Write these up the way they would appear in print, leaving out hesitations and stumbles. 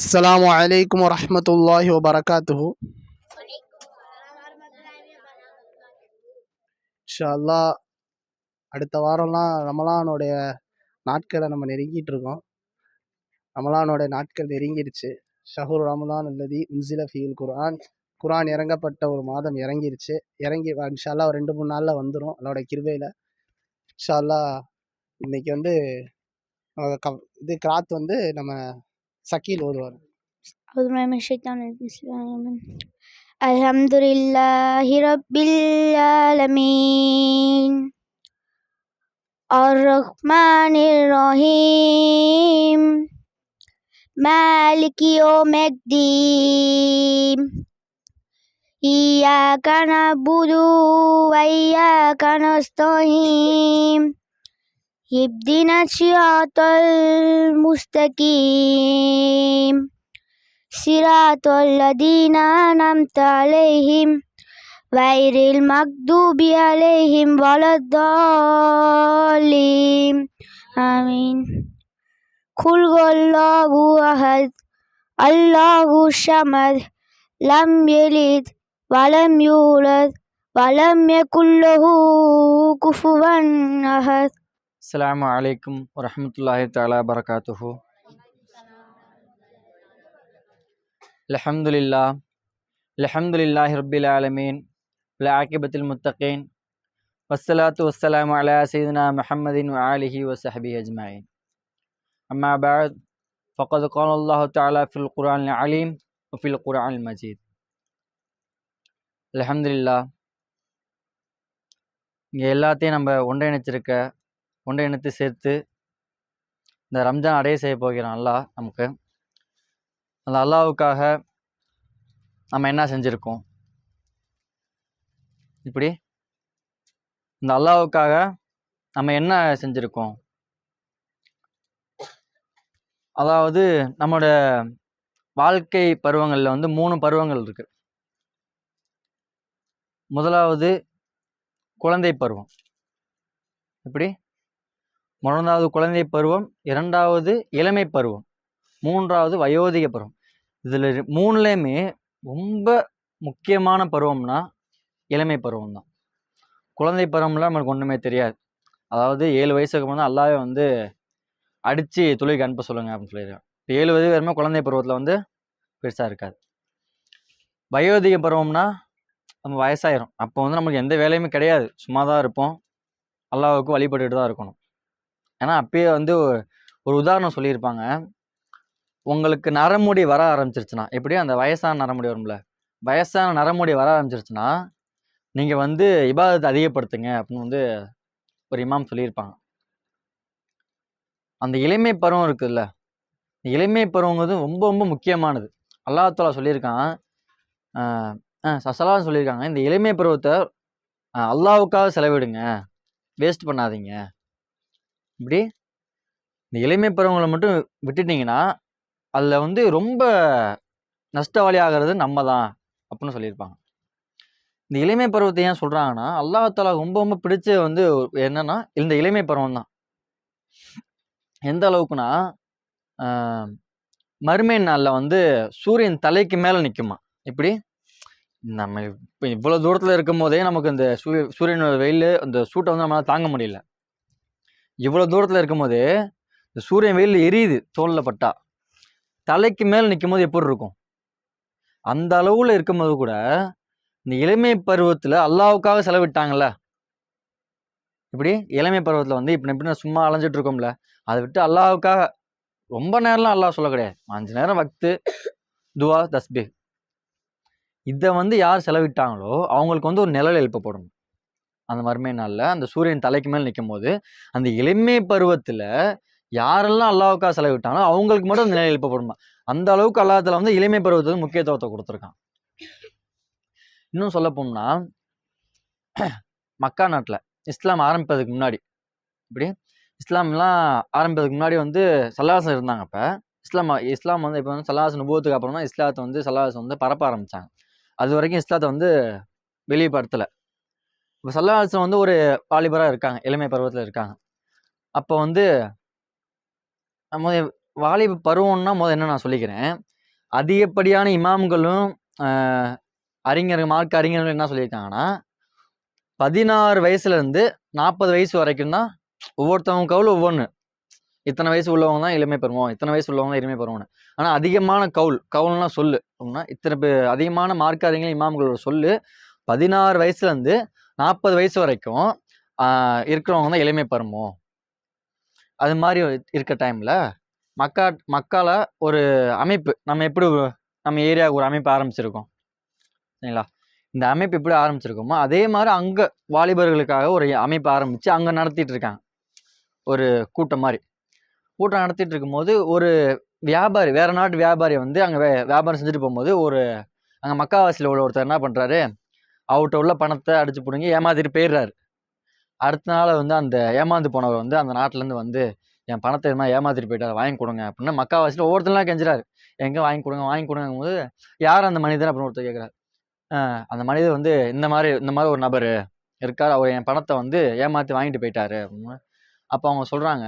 السلام عليكم ورحمة الله وبركاته. இன்ஷா அல்லாஹ் அடுத்த வாரம்லாம் ரமலானுடைய நாட்களை நம்ம நெருங்கிட்டு இருக்கோம். ரமலானுடைய நாட்கள் நெருங்கிடுச்சு. ஷஹுர் ரமலான் அல்லதி உன்சில ஃபீல் குர்ஆன், குர்ஆன் இறங்கப்பட்ட ஒரு மாதம் இறங்கிருச்சு. இறங்கி இன்ஷா அல்லாஹ் ஒரு 2-3 நாளில் வந்துடும் அதோட கிருபையில். இன்ஷா அல்லாஹ் இன்னைக்கு வந்து இது கிராத் வந்து நம்ம சக்கீல் ஓதுவார். அல்ஹம்துலில்லாஹி ரப்பில் ஆலமீன் அர்-ரஹ்மானிர் ரஹீம் மாலிகி யௌமிddin இய்யாக நஅபுது வ இய்யாக நஸ்தஈன் இஹ்தினஸ் ஸிராத்தல் முஸ்தகீம் சிராத்தல் லதீனா அன்அம்த அலைஹிம் வைரில் மக்தூபி அலைஹிம் வலத்தாலின் ஆமீன். குல் ஹுவல்லாஹு அஹத் அல்லாஹு ஸமத் லம் யலித் வலம் யூலத் வலம் யகுல் லஹு குஃபுவன் அஹத். அஸ்ஸலாமு அலைக்கும் வரஹ்மத்துல்லாஹி தஆலா பரகாத்துஹு. அல்ஹம்துலில்லாஹி ரப்பில் ஆலமீன் வல் ஆகிபத்துல் முத்தகீன் வஸ்ஸலாத்து வஸ்ஸலாமு அலா சய்யிதினா முஹம்மதின் வ ஆலிஹி வ ஸஹ்பிஹி அஜ்மஈன். அம்மா பஅத் ஃபக்கத் கால அல்லாஹு தஆலா ஃபில் குர்ஆனில் அலீம் வ ஃபில் குர்ஆனில் மஜீத். அல்ஹம்துலில்லாஹ், இங்கே எல்லாத்தையும் நம்ம ஒன்றிணைத்து சேர்த்து இந்த ரம்ஜான் அடைய செய்ய போகிறோம். அல்லாஹ் நமக்கு அந்த அல்லாஹ்வுக்காக நம்ம என்ன செஞ்சுருக்கோம், இப்படி இந்த அல்லாஹ்வுக்காக நம்ம என்ன செஞ்சுருக்கோம், அதாவது நம்மளோட வாழ்க்கை பருவங்களில் வந்து 3 பருவங்கள் இருக்கு. முதலாவது குழந்தை பருவம், இப்படி முதலாவது குழந்தை பருவம், 2வது இளமை பருவம், 3வது வயோதிக பருவம். இதில் 3லையுமே ரொம்ப முக்கியமான பருவம்னா இளமை பருவம் தான். குழந்தை பருவம்லாம் நம்மளுக்கு ஒன்றுமே தெரியாது. அதாவது 7 வயசுக்கு வந்து அல்லாவே வந்து அடித்து தொழுகைக்கு அனுப்ப சொல்லுங்க அப்படின்னு சொல்லியிருக்காங்க. இப்போ 7 வயது வரைக்கும் குழந்தை பருவத்தில் வந்து பெருசாக இருக்காது. வயோதிக பருவம்னா நம்ம வயசாயிரும். அப்போ வந்து நமக்கு எந்த வேலையுமே கிடையாது, சும்மா தான் இருப்போம், அல்லாஹ்வுக்கு வழிபட்டுட்டு தான் இருக்கணும். ஏன்னா அப்பயே வந்து ஒரு உதாரணம் சொல்லியிருப்பாங்க. உங்களுக்கு நரமுடி வர ஆரம்பிச்சிருச்சுன்னா, எப்படி அந்த வயசான நரமுடி வரும்ல, வயசான நரமுடி வர ஆரம்பிச்சிருச்சுன்னா நீங்கள் வந்து இபாதத்தை அதிகப்படுத்துங்க அப்படின்னு வந்து ஒரு இமாம் சொல்லியிருப்பாங்க. அந்த இளமை பருவம் இருக்குதுல்ல, இளமை பருவங்கிறது ரொம்ப ரொம்ப முக்கியமானது. அல்லாஹ் தஆலா சொல்லியிருக்கான், சசலான்னு சொல்லியிருக்காங்க, இந்த இளமை பருவத்தை அல்லாஹ்வுக்காக செலவிடுங்க, வேஸ்ட் பண்ணாதீங்க. இப்படி இந்த இளமை பருவங்களை மட்டும் விட்டுட்டிங்கன்னா அதில் வந்து ரொம்ப நஷ்டவாளி ஆகிறது நம்ம தான் அப்படின்னு சொல்லியிருப்பாங்க. இந்த இளமை பருவத்தை ஏன் சொல்கிறாங்கன்னா, அல்லாஹ் தஆலா ரொம்ப ரொம்ப பிடிச்ச வந்து என்னன்னா இந்த இளமை பருவம் தான். எந்த அளவுக்குன்னா, மறுமை நாளில் வந்து சூரியன் தலைக்கு மேலே நிற்குமா. இப்படி நம்ம இப்போ இவ்வளோ தூரத்தில் இருக்கும் போதே நமக்கு இந்த சூரியனோட வெயில் அந்த சூட்டை வந்து நம்மளால் தாங்க முடியல. இவ்வளோ தூரத்தில் இருக்கும் போதே இந்த சூரியன் வெயில் எரியுது, தோலில் பட்டா. தலைக்கு மேலே நிற்கும் போது எப்படி இருக்கும், அந்த அளவில் இருக்கும்போது கூட இந்த இளமை பருவத்தில் அல்லாஹ்வுக்காக செலவிட்டாங்கல்ல. இப்படி இளமை பருவத்தில் வந்து இப்படி நான் சும்மா அலைஞ்சிட்டு இருக்கோம்ல, அதை விட்டு அல்லாஹ்வுக்காக ரொம்ப நேரம்லாம் அல்லாஹ் சொல்ல கிடையாது, 5 நேரம் வக்து, துவா, தஸ்பீஹ், இதை வந்து யார் செலவிட்டாங்களோ அவங்களுக்கு வந்து ஒரு நிழல் எழுப்பப்படணும். அந்த மறுமை நாளில் அந்த சூரியன் தலைக்கு மேல் நிற்கும் போது அந்த இளமை பருவத்தில் யாரெல்லாம் அல்லாஹ்வுக்காக செலவிட்டாங்களோ அவங்களுக்கு மட்டும் அந்த நிழல் எழுப்பப்படுமா. அந்த அளவுக்கு அல்லாஹ் தஆலா வந்து இளமை பருவத்துக்கு முக்கியத்துவத்தை கொடுத்துருக்கான். இன்னும் சொல்ல போனோம்னா, மக்கா நாட்டில் இஸ்லாம் ஆரம்பிப்பதுக்கு முன்னாடி, இப்படி இஸ்லாம்லாம் ஆரம்பிப்பதுக்கு முன்னாடி வந்து சல்லல்லாஹு இருந்தாங்க. அப்போ இஸ்லாம் வந்து இப்போ வந்து சல்லல்லாஹு நுபுவத்துக்கு அப்புறம் தான் இஸ்லாத்தை வந்து சல்லல்லாஹு வந்து பரப்ப ஆரம்பித்தாங்க. அது வரைக்கும் இஸ்லாத்தை வந்து வெளிப்படுத்தலை. இப்போ சல்லல்லாஹு வந்து ஒரு வாலிபராக இருக்காங்க, இளமை பருவத்தில் இருக்காங்க. அப்போ வந்து நம்ம வாலிப பருவம்னா என்ன நான் சொல்லிக்கிறேன். அதிகப்படியான இமாம்களும் அறிஞர்கள் மார்க்க அறிஞர்கள் என்ன சொல்லியிருக்காங்கன்னா 16 வயசுலேருந்து 40 வயசு வரைக்கும் தான் ஒவ்வொருத்தவங்க கவுல் ஒவ்வொன்று. இத்தனை வயசு உள்ளவங்க தான் இளமை பருவம், இத்தனை வயசு உள்ளவங்க தான் இளமை பருவம்னு. ஆனால் அதிகமான கவுல்னா சொல்லு அப்படின்னா இத்தனை அதிகமான மார்க்க அறிஞர்கள் இமாம்களோட சொல்லு 16 வயசுலேருந்து 40 வயசு வரைக்கும் இருக்கிறவங்க தான் இளமை பருவம். அது மாதிரி இருக்க டைமில் மக்கால ஒரு அமைப்பு நம்ம ஏரியாவுக்கு ஒரு அமைப்பு ஆரம்பிச்சிருக்கோம் சரிங்களா. இந்த அமைப்பு எப்படி ஆரம்பிச்சிருக்கோமோ அதே மாதிரி அங்கே வாலிபர்களுக்காக ஒரு அமைப்பு ஆரம்பித்து அங்கே நடத்திட்டு இருக்காங்க. ஒரு கூட்டம் நடத்திட்டு இருக்கும்போது ஒரு வியாபாரி, வேற நாட்டு வியாபாரி வந்து அங்கே வியாபாரம் செஞ்சுட்டு போகும்போது அங்கே மக்காவாசியில் உள்ள ஒருத்தர் என்ன பண்ணுறாரு, அவர்கிட்ட உள்ள பணத்தை அடிச்சு பிடுங்கி ஏமாத்திட்டு போயிடுறாரு. அடுத்த நாள் வந்து அந்த ஏமாந்து போனவர் வந்து அந்த நாட்டிலேருந்து வந்து என் பணத்தை எதுனா ஏமாத்திட்டு போயிட்டார், வாங்கி கொடுங்க அப்படின்னு மக்காவாசியில் ஒவ்வொருத்தர்லாம் கெஞ்சுறாரு. எங்கே வாங்கி கொடுங்கும் போது யார் அந்த மனிதன் அப்படின்னு ஒருத்தர் கேட்குறாரு. அந்த மனிதர் வந்து இந்த மாதிரி ஒரு நபர் இருக்கார், அவர் என் பணத்தை வந்து ஏமாற்றி வாங்கிட்டு போயிட்டாரு அப்படின்னு. அப்போ அவங்க சொல்கிறாங்க,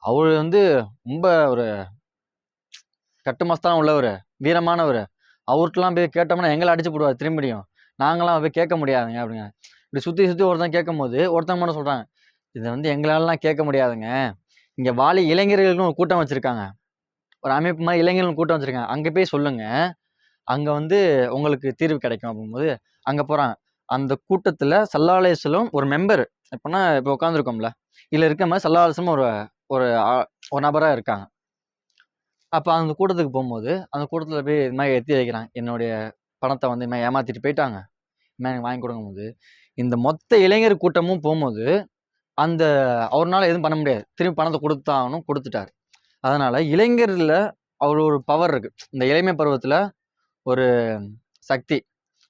அவர் வந்து ரொம்ப ஒரு கட்டுமஸ்தானம் உள்ளவர், வீரமானவர், அவர்கிட்டலாம் போய் கேட்டோம்னா எங்களை அடிச்சு போடுவார் திரும்பியும், நாங்களாம் போய் கேட்க முடியாதுங்க அப்படிங்க. இப்படி சுற்றி ஒருத்தன் கேட்கும் போது ஒருத்தவங்க மட்டும் சொல்கிறாங்க, இதை வந்து எங்களாலலாம் கேட்க முடியாதுங்க, இங்கே இளைஞர்களுக்கும் ஒரு கூட்டம் வச்சுருக்காங்க, ஒரு அமைப்பு மாதிரி இளைஞர்கள் கூட்டம் வச்சுருக்காங்க, அங்கே போய் சொல்லுங்க, அங்கே வந்து உங்களுக்கு தீர்வு கிடைக்கும் அப்படிங்கும்போது அங்கே போகிறாங்க. அந்த கூட்டத்தில் ஸல்லல்லாஹு அலைஹி வஸல்லம் ஒரு மெம்பர், எப்படின்னா இப்போ உட்காந்துருக்கோம்ல, இதில் இருக்க மாதிரி ஸல்லல்லாஹு அலைஹி வஸல்லம் ஒரு நபராக இருக்காங்க. அப்போ அந்த கூட்டத்துக்கு போகும்போது அந்த கூட்டத்தில் போய் இது மாதிரி எத்தி வைக்கிறாங்க, என்னுடைய பணத்தை வந்து இது மாதிரி ஏமாற்றிட்டு போயிட்டாங்க, இது மாதிரி எனக்கு வாங்கி கொடுங்கும்போது இந்த மொத்த இளைஞர் கூட்டமும் போகும்போது அவரால் எதுவும் பண்ண முடியாது, திரும்பி பணத்தை கொடுத்தாகணும், கொடுத்துட்டாரு. அதனால் இளைஞரில் ஒரு பவர் இருக்குது. இந்த இளமை பருவத்தில் ஒரு சக்தி,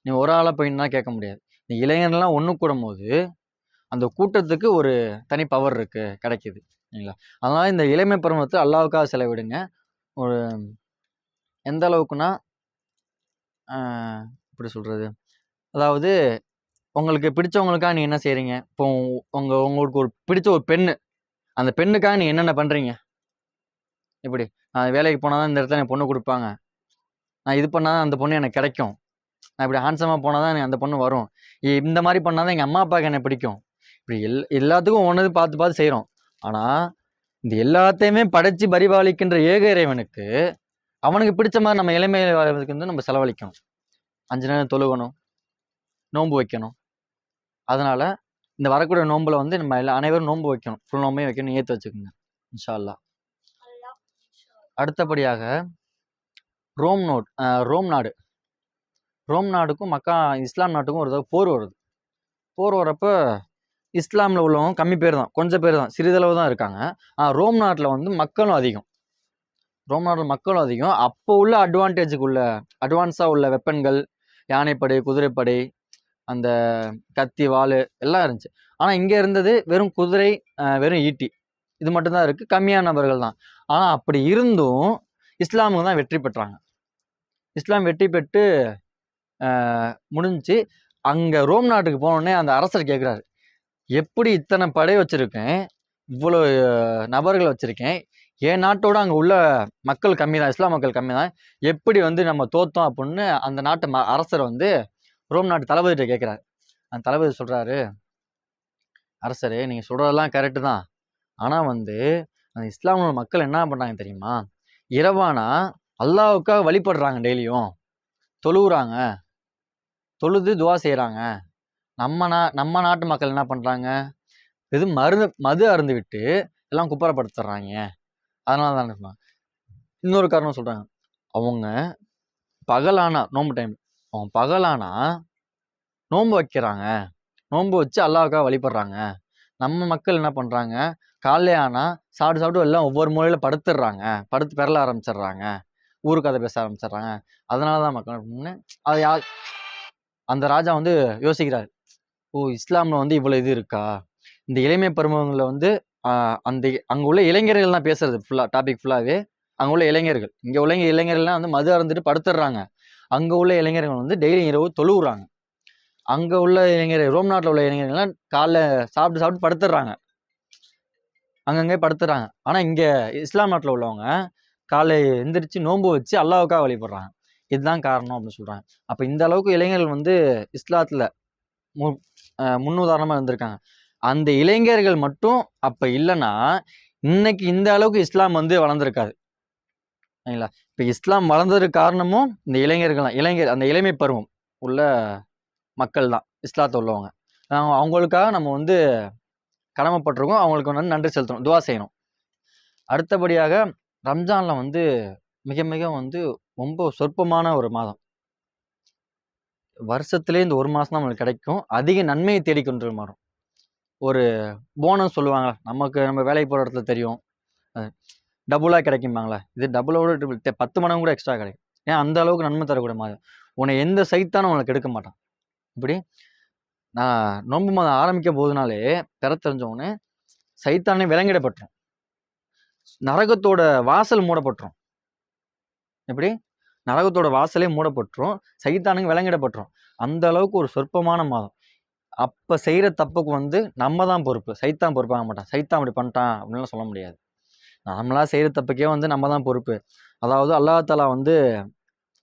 நீ ஒரு ஆளாக போயின்னா கேட்க முடியாது. இந்த இளைஞர்லாம் ஒன்று கூடும் போது அந்த கூட்டத்துக்கு ஒரு தனி பவர் கிடைக்குது சரிங்களா. அதனால் இந்த இளமை பருவத்தை அல்லாஹ்வுக்காக செலவிடுங்க. ஒரு எந்த அளவுக்குன்னா எப்படி சொல்கிறது, அதாவது உங்களுக்கு பிடிச்சவங்களுக்காக நீ என்ன செய்கிறீங்க, இப்போ உங்களுக்கு ஒரு பிடிச்ச ஒரு பெண்ணு, அந்த பெண்ணுக்காக நீ என்னென்ன பண்ணுறீங்க, இப்படி நான் வேலைக்கு போனால் தான் இந்த இடத்துல எனக்கு பொண்ணு கொடுப்பாங்க, நான் இது பண்ணால் தான் அந்த பொண்ணு எனக்கு கிடைக்கும், நான் இப்படி ஹான்சமாக போனால் தான் எனக்கு அந்த பொண்ணு வரும், இந்த மாதிரி பண்ணால் தான் எங்கள் அம்மா அப்பாவுக்கு என்னை பிடிக்கும், இப்படி எல்லாத்துக்கும் ஒன்று பார்த்து செய்கிறோம். ஆனால் இந்த எல்லாத்தையுமே படைச்சு பரிபாலிக்கின்ற ஏக இறைவனுக்கு அவனுக்கு பிடிச்ச மாதிரி நம்ம இளமையில வாழ்வதற்கு வந்து நம்ம செலவழிக்கணும். 5 நேரம் தொழுகணும், நோன்பு வைக்கணும். அதனால் இந்த வரக்கூடிய நோம்பில் வந்து நம்ம அனைவரும் நோன்பு வைக்கணும், ஃபுல் நோம்பையும் வைக்கணும், ஏற்று வச்சுக்கோங்க இன்ஷா அல்லாஹ். அடுத்தபடியாக ரோம் நாடுக்கும் இஸ்லாம் நாட்டுக்கும் ஒரு போர் வருது. போர் வரப்போ இஸ்லாமில் உள்ளவங்க கம்மி பேர் தான், கொஞ்சம் பேர் தான், சிறிதளவு தான் இருக்காங்க. ரோம் நாட்டில் வந்து மக்களும் அதிகம். அப்போ உள்ள அட்வான்ஸாக உள்ள வெப்பன்கள், யானைப்படை, குதிரைப்படை, அந்த கத்தி, வாள் எல்லாம் இருந்துச்சு. ஆனால் இங்கே இருந்தது வெறும் குதிரை, வெறும் ஈட்டி, இது மட்டும்தான் இருக்குது, கம்மியான நபர்கள் தான். ஆனால் அப்படி இருந்தும் இஸ்லாமுக்கு தான் வெற்றி பெற்றாங்க. இஸ்லாம் வெற்றி பெற்று முடிஞ்சு அங்கே ரோம் நாட்டுக்கு போனோடனே அந்த அரசர் கேட்குறாரு, எப்படி இத்தனை படை வச்சுருக்கேன், இவ்வளோ நபர்கள் வச்சுருக்கேன், என் நாட்டோட அங்கே உள்ள மக்கள் கம்மி தான், இஸ்லாம் மக்கள் கம்மி தான், எப்படி வந்து நம்ம தோத்தோம் அப்படின்னு அந்த நாட்டு அரசர் வந்து ரோம் நாட்டு தளபதிகிட்ட கேட்குறாரு. அந்த தளபதி சொல்கிறாரு, அரசரே நீங்கள் சொல்கிறதெல்லாம் கரெக்டு தான், ஆனால் வந்து அந்த இஸ்லாமோட மக்கள் என்ன பண்ணுறாங்க தெரியுமா, இரவானா அல்லாஹ்வுக்காக வழிபடுறாங்க, டெய்லியும் தொழுவுறாங்க, தொழுது துவா செய்கிறாங்க. நம்ம நாட்டு மக்கள் என்ன பண்ணுறாங்க, எதுவும் மது அருந்து விட்டு எல்லாம் குப்பரப்படுத்துறாங்க. அதனால தான் இருப்பாங்க. இன்னொரு காரணம் சொல்கிறாங்க, அவங்க பகலானா நோன்பு டைம், அவங்க பகலானா நோன்பு வைக்கிறாங்க, நோன்பு வச்சு அல்லாஹ்வுக்காக வழிபடுறாங்க. நம்ம மக்கள் என்ன பண்ணுறாங்க, காலையிலே ஆனால் சாப்பிட்டு எல்லாம் ஒவ்வொரு மூலையில் படுத்துடுறாங்க, படுத்து பெறல ஆரம்பிச்சிடுறாங்க, ஊருக்கு கதை பேச ஆரம்பிச்சிடுறாங்க. அதனால தான் மக்கள் அதை அந்த ராஜா வந்து யோசிக்கிறார், ஓ இஸ்லாமில் வந்து இவ்வளோ இது இருக்கா, இந்த இளமை பருவங்களில் வந்து அங்கே உள்ள இளைஞர்கள் தான் பேசுறது டாபிக் ஃபுல்லாகவே, அங்கே உள்ள இளைஞர்கள், இங்கே உள்ள இளைஞர்கள்லாம் வந்து மது அருந்துட்டு படுத்துடுறாங்க, அங்கே உள்ள இளைஞர்கள் வந்து டெய்லி இரவு தொழுவுறாங்க. அங்கே உள்ள ரோம் நாட்டில் உள்ள இளைஞர்கள்லாம் காலைல சாப்பிட்டு படுத்துடுறாங்க. அங்கங்கே படுத்துறாங்க. ஆனால் இங்கே இஸ்லாம் நாட்டில் உள்ளவங்க காலை எந்திரிச்சு நோன்பு வச்சு அல்லாவுக்காக வழிபடுறாங்க. இதுதான் காரணம் அப்படின்னு சொல்கிறாங்க. அப்போ இந்த அளவுக்கு இளைஞர்கள் வந்து இஸ்லாத்தில் முன்னுதாரணமாக இருந்திருக்காங்க. அந்த இளைஞர்கள் மட்டும் அப்போ இல்லைன்னா இன்னைக்கு இந்த அளவுக்கு இஸ்லாம் வந்து வளர்ந்துருக்காது. சரிங்களா? இப்போ இஸ்லாம் வளர்ந்ததுக்கு காரணமும் இந்த இளைஞர்கள் தான். அந்த இளமை பருவம் உள்ள மக்கள் தான் இஸ்லாத்தை உள்ளவங்க. அவங்களுக்காக நம்ம வந்து கடமைப்பட்டிருக்கோம். அவங்களுக்கு வந்து நன்றி செலுத்தணும், துவா செய்யணும். அடுத்தபடியாக ரம்ஜானில் வந்து மிக மிக வந்து ரொம்ப சொற்பமான ஒரு மாதம். வருஷத்துலேயே இந்த ஒரு மாதம் தான் நம்மளுக்கு கிடைக்கும். அதிக நன்மையை தேடிக்கொண்டு மாறும். ஒரு போனஸ் சொல்லுவாங்க, நம்ம வேலைக்கு போகிற இடத்துல தெரியும், டபுளாக கிடைக்கும்பாங்களே. இது டபுளோட 10 மடங்கு கூட எக்ஸ்ட்ரா கிடைக்கும். ஏன் அந்த அளவுக்கு நன்மை தரக்கூடிய மாதம். உன்னை எந்த சைத்தானும் உனக்கு எடுக்க மாட்டான். இப்படி நான் நோன்பு மாதம் ஆரம்பிக்க போதுனாலே பெற தெரிஞ்சவொடனே சைத்தானே விலங்கிடப்பட்டுரும். நரகத்தோட வாசல் மூடப்பட்டுரும். எப்படி நரகத்தோட வாசலே மூடப்பட்டுரும், சைத்தானுக்கு விலங்கிடப்பட்டுரும். அந்த அளவுக்கு ஒரு சொற்பமான மாதம். அப்போ செய்கிற தப்புக்கு வந்து நம்ம தான் பொறுப்பு, சைத்தான் பொறுப்பாக மாட்டான். சைத்தான் அப்படி பண்ணிட்டான் அப்படின்லாம் சொல்ல முடியாது. நம்மளா செய்கிற தப்புக்கே வந்து நம்ம தான் பொறுப்பு. அதாவது அல்லாஹ் தஆலா வந்து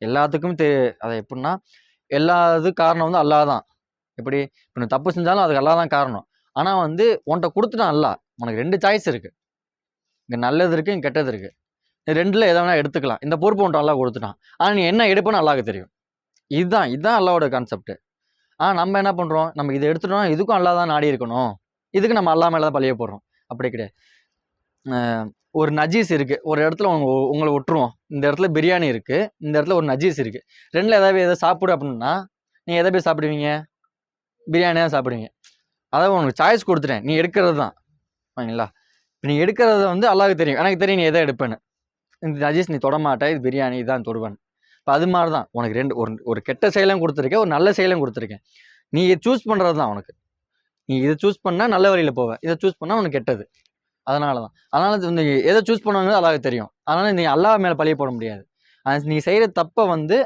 எல்லாத்துக்கும் அதை எப்படின்னா எல்லாது காரணம் வந்து அல்லாஹ் தான். எப்படி இப்போ நீ தப்பு செஞ்சாலும் அதுக்கு அல்லாஹ் தான் காரணம். ஆனால் வந்து உன்கிட்ட கொடுத்துட்டான் அல்லாஹ். உனக்கு 2 சாய்ஸ் இருக்குது. இங்கே நல்லது இருக்குது, இங்கே கெட்டது இருக்குது. ரெண்டில் எதை வேணால் எடுத்துக்கலாம். இந்த பொறுப்பு உன்ட்டு அல்லாஹ் கொடுத்துட்டான். ஆனால் நீ என்ன எடுப்பேன்னு அல்லாஹ்க்கு தெரியும். இதுதான் அல்லாஹ்வோட கான்செப்ட். ஆனால் நம்ம என்ன பண்ணுறோம், நம்ம இதை எடுத்துட்டோம், இதுக்கும் அல்லாஹ் தான் நாடி இருக்கணும், இதுக்கு நம்ம அல்லாஹ் மேலே தான் பழிய போடுறோம். அப்படி கிடையாது. ஒரு நஜீஸ் இருக்குது, ஒரு இடத்துல உங்களை விட்டுருவோம். இந்த இடத்துல பிரியாணி இருக்குது, இந்த இடத்துல ஒரு நஜீஸ் இருக்குது. ரெண்டில் எதை சாப்பிடு அப்படின்னா நீங்கள் எதை போய் சாப்பிடுவீங்க? பிரியாணி தான் சாப்பிடுவீங்க. அதாவது உனக்கு சாய்ஸ் கொடுத்துட்டேன், நீ எடுக்கிறது தான். ஓகேங்களா? இப்போ நீ எடுக்கிறத வந்து அல்லாஹ்க்கு தெரியும், எனக்கு தெரியும் நீ எதை எடுப்பேன்னு. இந்த நஜீஸ் நீ தொடமாட்டேன், இது பிரியாணி இதான் தொடுவேன். இப்போ அது மாதிரி தான் உனக்கு ஒரு கெட்ட செயலும் கொடுத்துருக்கேன், ஒரு நல்ல செயலும் கொடுத்துருக்கேன். நீ சூஸ் பண்ணுறது தான் உனக்கு. நீ இதை சூஸ் பண்ணால் நல்ல வழியில் போவேன், இதை சூஸ் பண்ணால் உனக்கு கெட்டது. அதனால நீ எதை சூஸ் பண்ணுவாங்க அல்லாஹ்க்கு தெரியும். அதனால நீ அல்லாஹ் மேலே பழிய போட முடியாது. நீ செய்கிற தப்பை வந்து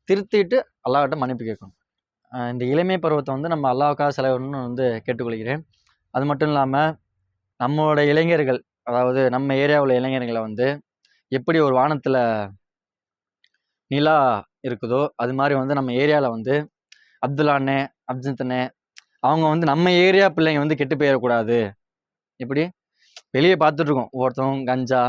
திருத்திட்டு அல்லாஹ்கிட்ட மன்னிப்பு கேட்கணும். இந்த இளமை பருவத்தை வந்து நம்ம அல்லாஹ்வுக்காக செலவிடணும்னு வந்து கேட்டுக்கொள்கிறேன். அது மட்டும் இல்லாமல் நம்மளோட இளைஞர்கள், அதாவது நம்ம ஏரியாவில் இளைஞர்களை வந்து எப்படி ஒரு வானத்தில் நிலா இருக்குதோ அது மாதிரி வந்து நம்ம ஏரியாவில் வந்து அப்துல்லாண்ணே, அப்ஜித்தண்ணே அவங்க வந்து நம்ம ஏரியா பிள்ளைங்க வந்து கெட்டு போயிடக்கூடாது. எப்படி வெளியே பார்த்துட்ருக்கோம், ஒவ்வொருத்தவங்க கஞ்சா,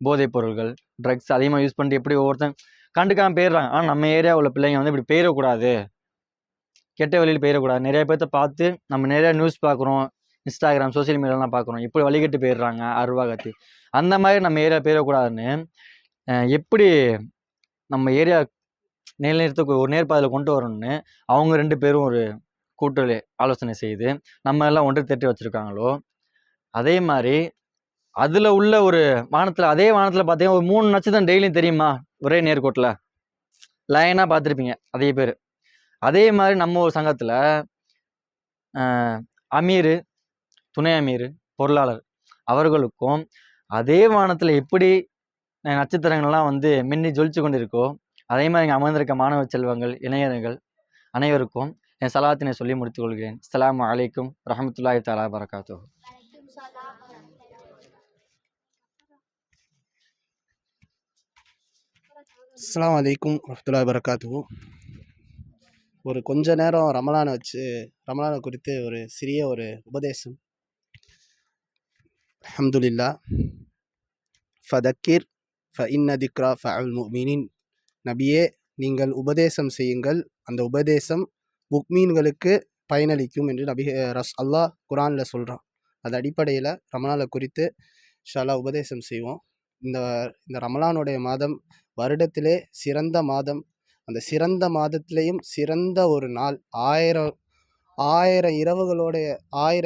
போதைப் பொருள்கள், ட்ரக்ஸ் அதிகமாக யூஸ் பண்ணிட்டு எப்படி ஒவ்வொருத்தன் கண்டுக்காமல் போயிடுறாங்க. ஆனால் நம்ம ஏரியா உள்ள பிள்ளைங்க வந்து இப்படி போயிடக்கூடாது, கெட்ட வழியில் போயிடக்கூடாது. நிறைய பேர்த்த பார்த்து நம்ம நிறையா நியூஸ் பார்க்குறோம், இன்ஸ்டாகிராம், சோசியல் மீடியாலாம் பார்க்குறோம், எப்படி வழிகட்டு போயிடுறாங்க அருவாகத்தி. அந்த மாதிரி நம்ம ஏரியா போயிடக்கூடாதுன்னு எப்படி நம்ம ஏரியா நிலைநிறுத்த ஒரு நேர்பாதையில் கொண்டு வரணும்னு அவங்க 2 பேரும் ஒரு கூட்டணி ஆலோசனை செய்து நம்ம எல்லாம் ஒன்று திரட்டி வச்சுருக்காங்களோ, அதே மாதிரி அதில் உள்ள ஒரு அதே வானத்தில் பார்த்தீங்கன்னா ஒரு 3 நட்சத்திரம் டெய்லியும் தெரியுமா, ஒரே நேர்கோட்டில் லைனாக பார்த்துருப்பீங்க அதே பேர். அதே மாதிரி நம்ம ஒரு சங்கத்தில் அமீர், துணை அமீர், பொருளாளர் அவர்களுக்கும் அதே வானத்தில் எப்படி நட்சத்திரங்கள்லாம் வந்து மின்னி ஜொலிச்சு கொண்டு இருக்கோ, அதே மாதிரி இங்கே அமர்ந்திருக்க மாணவ செல்வங்கள், இளைஞர்கள் அனைவருக்கும் என் சலாத்தினை சொல்லி முடித்துக் கொள்கிறேன். அஸ்ஸலாமு அலைக்கும் ரஹ்மத்துல்லாஹி தஆலா பரகாத்துஹு. அஸ்ஸலாமு அலைக்கும் வரஹ்மத்துல்லாஹி வபரகாத்துஹு. ஒரு கொஞ்ச நேரம் ரமலானை குறித்து ஒரு சிறிய ஒரு உபதேசம். அல்ஹம்துலில்லாஹ். ஃபதக்கிர் ஃபஇன்ன திக்ரா ஃபஅல் முஃமினீன். நபியே, நீங்கள் உபதேசம் செய்யுங்கள், அந்த உபதேசம் முக்மீன்களுக்கு பயனளிக்கும் என்று அல்லாஹ் குர்ஆனில் சொல்கிறான். அது அடிப்படையில் ரமலானை குறித்து இன்ஷா அல்லாஹ் உபதேசம் செய்வோம். இந்த ரமலானுடைய மாதம் வருடத்திலே சிறந்த மாதம். அந்த சிறந்த மாதத்திலேயும் சிறந்த ஒரு நாள், 1000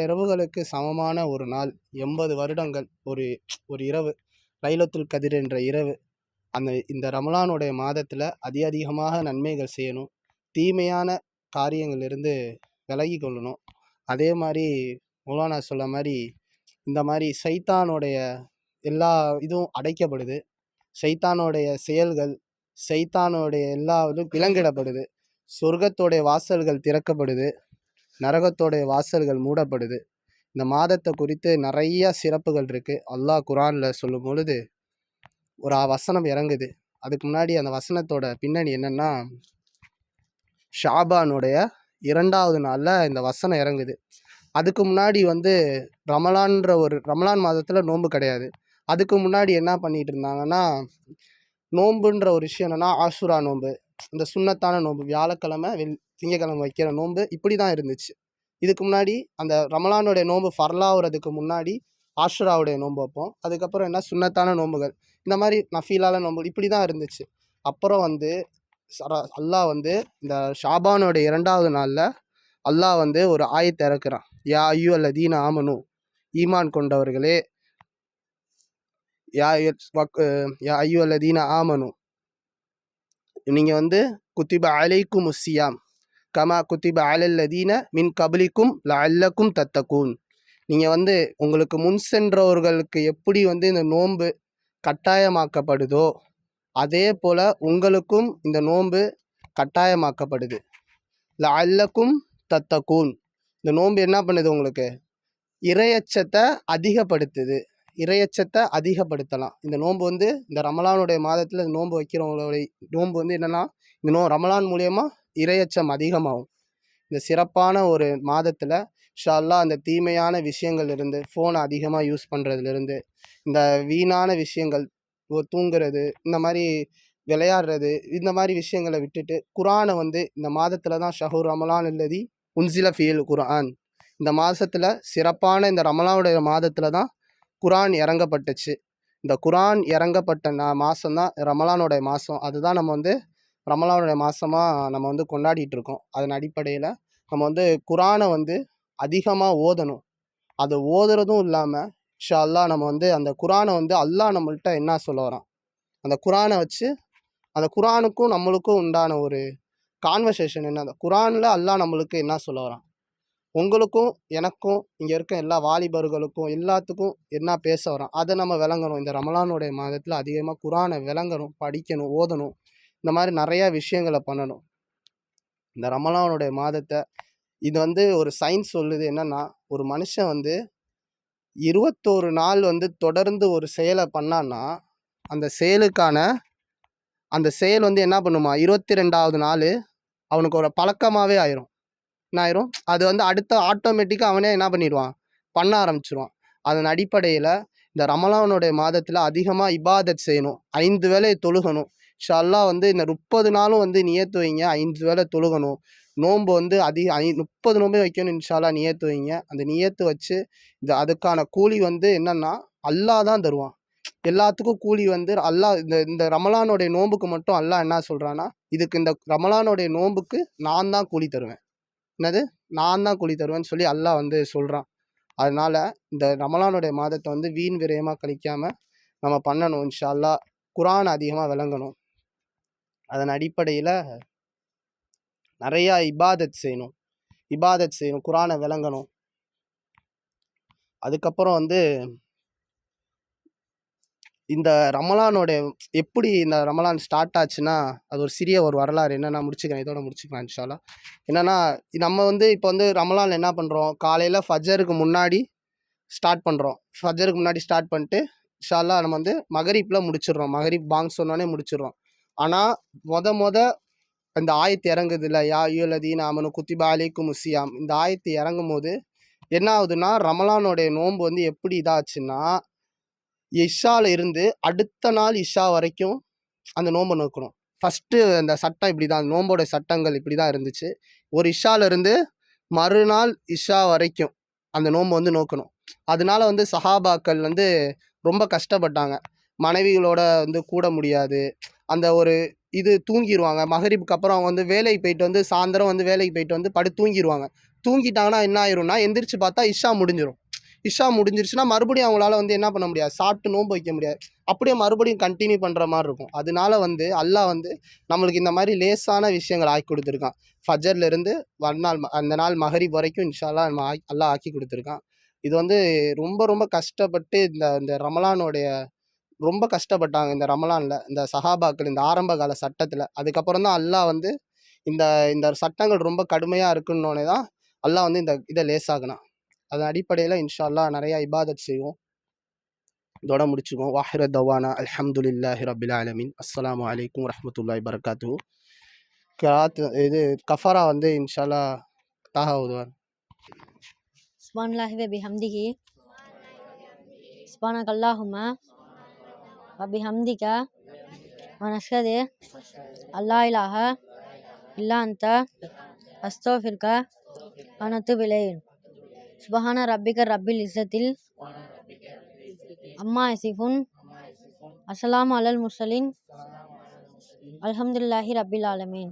இரவுகளுக்கு சமமான ஒரு நாள், 80 வருடங்கள் ஒரு இரவு, லைலத்துல் கதிர் என்ற இரவு. இந்த ரமலானுடைய மாதத்தில் அதிகமாக நன்மைகள் செய்யணும், தீமையான காரியங்களிலிருந்து விலகி கொள்ளணும். அதே மாதிரி மௌலானா சொல்ல மாதிரி இந்த மாதிரி சைத்தானுடைய எல்லா இதுவும் அடைக்கப்படுது, சைத்தானுடைய செயல்கள், சைத்தானுடைய எல்லா இதுவும் விலங்கிடப்படுது. சொர்க்கத்தோடைய வாசல்கள் திறக்கப்படுது, நரகத்தோடைய வாசல்கள் மூடப்படுது. இந்த மாதத்தை குறித்து நிறைய சிறப்புகள் இருக்குது. அல்லாஹ் குரானில் சொல்லும் பொழுது ஒரு வசனம் இறங்குது. அதுக்கு முன்னாடி அந்த வசனத்தோட பின்னணி என்னென்னா, ஷாபானுடைய 2வது நாளில் இந்த வசனம் இறங்குது. அதுக்கு முன்னாடி வந்து ரமலான் மாதத்தில் நோன்பு கிடையாது. அதுக்கு முன்னாடி என்ன பண்ணிகிட்டு இருந்தாங்கன்னா, நோன்புன்ற ஒரு விஷயம் என்னென்னா ஆஷுரா நோன்பு, இந்த சுன்னத்தான நோன்பு, வியாழக்கிழமை திங்கக்கிழமை வைக்கிற நோன்பு இப்படி தான் இருந்துச்சு. இதுக்கு முன்னாடி அந்த ரமலானுடைய நோன்பு ஃபர்லாகிறதுக்கு முன்னாடி ஆஷுராவுடைய நோன்பு வைப்போம். அதுக்கப்புறம் என்ன சுன்னத்தான நோன்புகள், இந்த மாதிரி நஃபீலான நோன்பு இப்படி தான் இருந்துச்சு. அப்புறம் வந்து அல்லாஹ் வந்து இந்த ஷாபானுடைய 2வது நாளில் அல்லாஹ் வந்து ஒரு ஆயத்தை இறக்குறான். யா ஐயோ அல்லதீன ஆமனு, ஈமான் கொண்டவர்களே, யா ஐயோ அல்லதீன ஆமனு, நீங்கள் வந்து குத்திப அலைக்கும் முஸ்ஸியாம் கமா குத்திப அலல்லதீன மின் கபலிக்கும் லஅல்லக்கும் தத்தக்கூன். நீங்கள் வந்து உங்களுக்கு முன் சென்றவர்களுக்கு எப்படி வந்து இந்த நோன்பு கட்டாயமாக்கப்படுதோ அதே போல் உங்களுக்கும் இந்த நோன்பு கட்டாயமாக்கப்படுது. லஅல்லக்கும் தத்தக்கூன், இந்த நோன்பு என்ன பண்ணுது, உங்களுக்கு இறையச்சத்தை அதிகப்படுத்துது. இறையச்சத்தை அதிகப்படுத்தலாம். இந்த நோன்பு வந்து இந்த ரமலானுடைய மாதத்தில் இந்த நோன்பு வைக்கிறவங்களுடைய நோன்பு வந்து என்னென்னா, இந்த ரமலான் மூலயமா இறையச்சம் அதிகமாகும். இந்த சிறப்பான ஒரு மாதத்தில் இன்ஷா அல்லாஹ் அந்த தீமையான விஷயங்கள் இருந்து, ஃபோனை அதிகமாக யூஸ் பண்ணுறதுலேருந்து, இந்த வீணான விஷயங்கள், தூங்குறது, இந்த மாதிரி விளையாடுறது, இந்த மாதிரி விஷயங்களை விட்டுட்டு குரானை வந்து இந்த மாதத்தில் தான் ஷஹூர் ரமலான் அல்லதி உன்சில ஃபீல் குர்ஆன், இந்த மாதத்தில் சிறப்பான இந்த ரமலானுடைய மாதத்தில் தான் குரான் இறங்கப்பட்டுச்சு. இந்த குரான் இறங்கப்பட்ட மாதம் தான் ரமலானுடைய மாதம். அதுதான் நம்ம வந்து ரமலானுடைய மாதமாக நம்ம வந்து கொண்டாடிட்டு இருக்கோம். அதன் அடிப்படையில் நம்ம வந்து குரானை வந்து அதிகமாக ஓதணும். அதை ஓதுறதும் இல்லாமல் இன்ஷா அல்லாஹ் நம்ம வந்து அந்த குரானை வந்து அல்லாஹ் நம்மள்கிட்ட என்ன சொல்ல வரான், அந்த குரானை வச்சு அந்த குரானுக்கும் நம்மளுக்கும் உண்டான ஒரு கான்வர்சேஷன் என்ன, அந்த குரானில் அல்லாஹ் நம்மளுக்கு என்ன சொல்ல வரான், உங்களுக்கும் எனக்கும் இங்கே இருக்க எல்லா வாலிபர்களுக்கும் எல்லாத்துக்கும் என்ன பேச வரான், அதை நம்ம விளங்கணும். இந்த ரமலானுடைய மாதத்தில் அதிகமாக குரானை விளங்கணும், படிக்கணும், ஓதணும். இந்த மாதிரி நிறையா விஷயங்களை பண்ணணும். இந்த ரமலானுடைய மாதத்தை இது வந்து ஒரு சயின்ஸ் சொல்லுது என்னென்னா, ஒரு மனுஷன் வந்து 21 நாள் வந்து தொடர்ந்து ஒரு செயலை பண்ணான்னா அந்த செயல் வந்து என்ன பண்ணுமா, 22வது நாள் அவனுக்கு ஒரு பழக்கமாகவே ஆயிரும். என்ன ஆயிரும், அது வந்து அடுத்த ஆட்டோமேட்டிக்காக அவனே என்ன பண்ணிடுவான், பண்ண ஆரம்பிச்சிருவான். அதன் அடிப்படையில் இந்த ரமலானுடைய மாதத்தில் அதிகமாக இபாதத் செய்யணும். 5 வேளை தொழுகணும். இன்ஷா அல்லாஹ் வந்து இந்த 30 நாளும் வந்து நியத்து வைங்க, 5 வேளை தொழுகணும். நோன்பு வந்து 30 நோம்பே வைக்கணும். இன்ஷா அல்லாஹ் நியத்து வைங்க. அந்த நியத்து வச்சு அதுக்கான கூலி வந்து என்னன்னா அல்லாஹ் தான் தருவான். எல்லாத்துக்கும் கூலி வந்து அல்லாஹ் இந்த ரமலானுடைய நோன்புக்கு மட்டும் அல்லாஹ் என்ன சொல்கிறான்னா, இதுக்கு இந்த ரமலானுடைய நோன்புக்கு நான் தான் கூலி தருவேன். என்னது, நான் தான் கூலி தருவேன்னு சொல்லி அல்லாஹ் வந்து சொல்கிறான். அதனால் இந்த ரமலானுடைய மாதத்தை வந்து வீண் விரயமாக கழிக்காமல் நம்ம பண்ணணும். இன்ஷா அல்லாஹ் குரான் அதிகமாக விளங்கணும். அதன் அடிப்படையில் நிறையா இபாதத் செய்யணும், குரானை விளங்கணும். அதுக்கப்புறம் வந்து இந்த ரமலானோட எப்படி இந்த ரமலான் ஸ்டார்ட் ஆச்சுன்னா, அது ஒரு சிறிய ஒரு வரலாறு என்னென்னா இதோட முடிச்சுக்கலாம் இன்ஷா அல்லாஹ். என்னென்னா, நம்ம வந்து இப்போ வந்து ரமலான் என்ன பண்ணுறோம், காலையில் ஃபஜருக்கு முன்னாடி ஸ்டார்ட் பண்ணுறோம். ஃபஜருக்கு முன்னாடி ஸ்டார்ட் பண்ணிட்டு இன்ஷா அல்லாஹ் நம்ம வந்து மகரிப்பில் முடிச்சிடுறோம். மகரிப் பாங் சொன்னோன்னே முடிச்சிடுறோம். ஆனால் இந்த ஆயத்து இறங்குது இல்லை, யா ஐயுல்லதீன ஆமனு குத்திப அலைக்கும் முஸ்ஸியாம், இந்த ஆயத்து இறங்கும் போது என்ன ஆகுதுன்னா, ரமலானுடைய நோன்பு வந்து எப்படி இதாச்சுன்னா, இஷாவில் இருந்து அடுத்த நாள் இஷா வரைக்கும் அந்த நோன்பை நோக்கணும். ஃபஸ்ட்டு அந்த சட்டம் இப்படி தான், நோம்போட சட்டங்கள் இப்படி தான் இருந்துச்சு. ஒரு இஷாவிலிருந்து மறுநாள் இஷா வரைக்கும் அந்த நோன்பு வந்து நோக்கணும். அதனால வந்து சஹாபாக்கள் வந்து ரொம்ப கஷ்டப்பட்டாங்க. மனைவிகளோட வந்து கூட முடியாது. அந்த ஒரு தூங்கிடுவாங்க. மகரிப்புக்கு அப்புறம் அவங்க வந்து வேலைக்கு போயிட்டு வந்து சாயந்தரம் வந்து வேலைக்கு போயிட்டு வந்து தூங்கிடுவாங்க. தூங்கிட்டாங்கன்னா என்ன ஆயிரும்னா, எந்திரிச்சு பார்த்தா இஷா முடிஞ்சிடும். இஷா முடிஞ்சிருச்சுன்னா மறுபடியும் அவங்களால வந்து என்ன பண்ண முடியாது, சாப்பிட்டு நோன்பு வைக்க முடியாது. அப்படியே மறுபடியும் கண்டினியூ பண்ணுற மாதிரி இருக்கும். அதனால வந்து அல்லாஹ் வந்து நம்மளுக்கு இந்த மாதிரி லேசான விஷயங்கள் ஆக்கி கொடுத்துருக்கான். ஃபஜர்லேருந்து அந்த நாள் மகரிப் வரைக்கும் இன்ஷா அல்லாஹ் அல்லாஹ் ஆக்கி கொடுத்துருக்கான். இது வந்து ரொம்ப ரொம்ப கஷ்டப்பட்டு இந்த ரமலானுடைய ரொம்ப கஷ்டப்பட்டாங்க இந்த ரமலானில், இந்த சஹாபாக்கள் இந்த ஆரம்ப கால சட்டத்தில். அதுக்கப்புறம் தான் அல்லாஹ் வந்து இந்த சட்டங்கள் ரொம்ப கடுமையாக இருக்குன்னோடனே தான் அல்லாஹ் வந்து இதை லேசாகினான். அதன் அடிப்படையில் இன்ஷா அல்லாஹ் நிறையா இபாதத் செய்வோம். இதோட முடிச்சுக்குவோம். வாஹிர தவானா அல்ஹம்துலில்லாஹி ரபில் ஆலமீன். அஸ்ஸலாமு அலைக்கும் வரஹ்மத்துல்லாஹி பரக்காத்துஹு. கிராத் இது கஃபாரா வந்து இன்ஷா அல்லாஹ் தாஹா ஓதுவார். சுப்ஹானல்லாஹி வ பிஹம்திஹி சுப்ஹானக்கல்லாஹும்ம வ பிஹம்திக வ நஷ்ஹது அல்லா இலாஹ இல்லா அன்த அஸ்தக்ஃபிருக வ நத்தூபு இலைக். சுப்ஹான ரப்பிக ரப்பில் இஸ்ஸத்தில் அம்மா யசிஃபுன் அஸ்ஸலாமு அலல் முர்சலீன் அல்ஹம்துலில்லாஹி ரப்பில் ஆலமீன்.